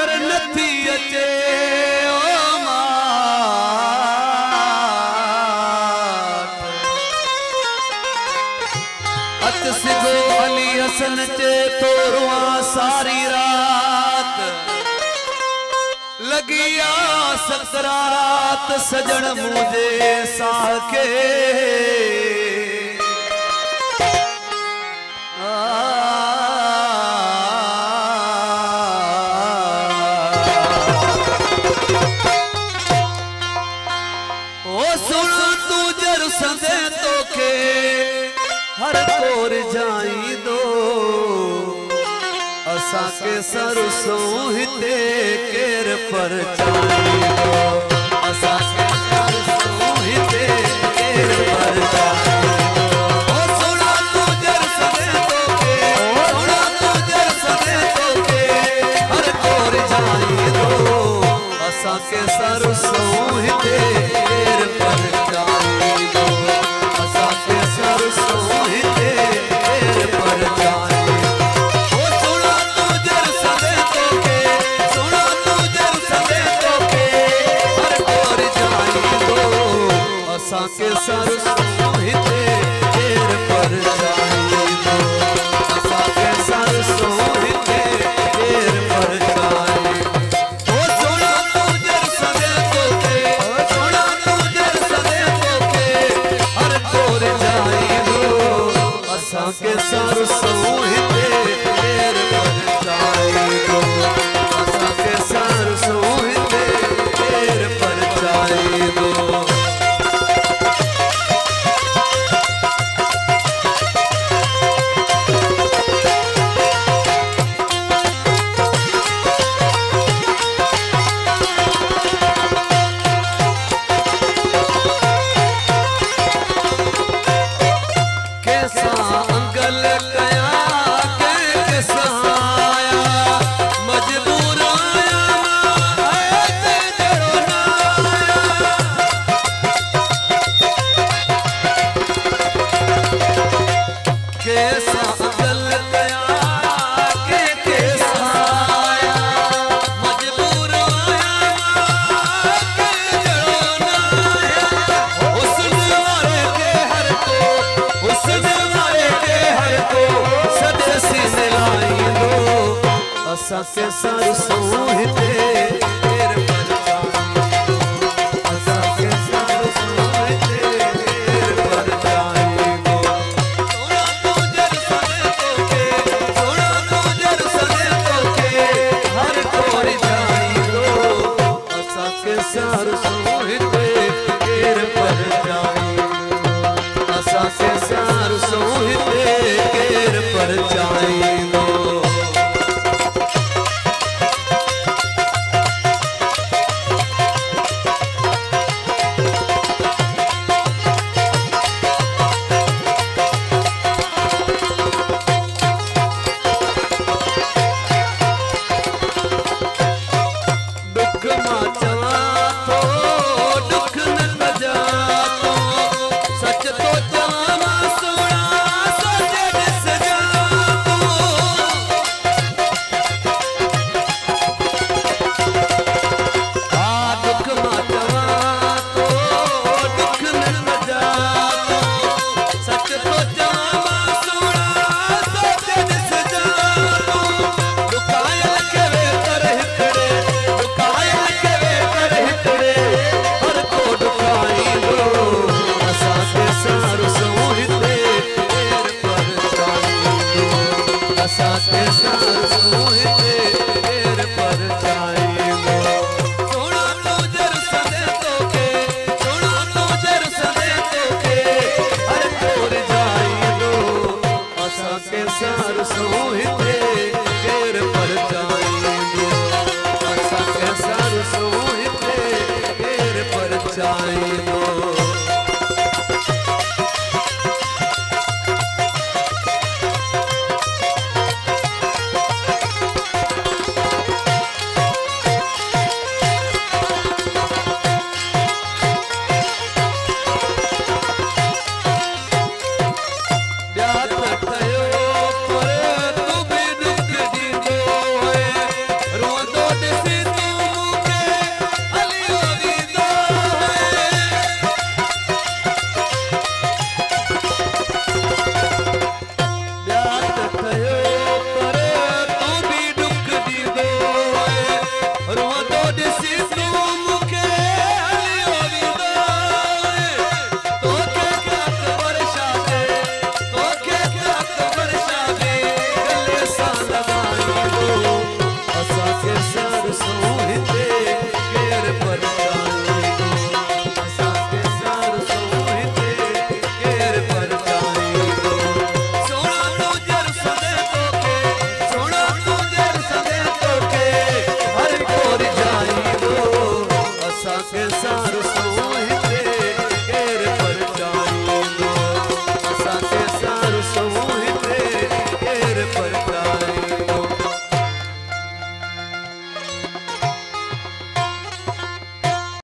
नज़र नथी अचे अत सिधो अली हसन चे तोरुआ सारी रात लगिया सकरात सजन मुझे साके सदे तो के हर कोर जाई दो असा के सरसों हिते केर पर जाई दो असा के सरसों हिते केर पर जाई दो सुना तू जर सदे तो के सुना तू जर सदे तो के हर कोर जाई दो असा के सरसों हिते केर पर जाई के सरसों हिते केर पर जाई दो असा के सरसों हिते केर पर जाई ओ सोना तू जर सदे तो के सोना तू जर सदे तो के हर कोर जाई दो असा के सरसों हिते केर पर जाई दो असा के सरसों हिते केर पर जाई दो असा के सरसों हिते केर पर जाई असा के सरसों हिते केर पर जाई दो सोना तू जर सदे तो के सोना तू जर सदे तो के हर कोर जाई दो असा के सरसों हिते केर पर जाई असा के सरसों हिते केर पर जाई दो सरसों हिते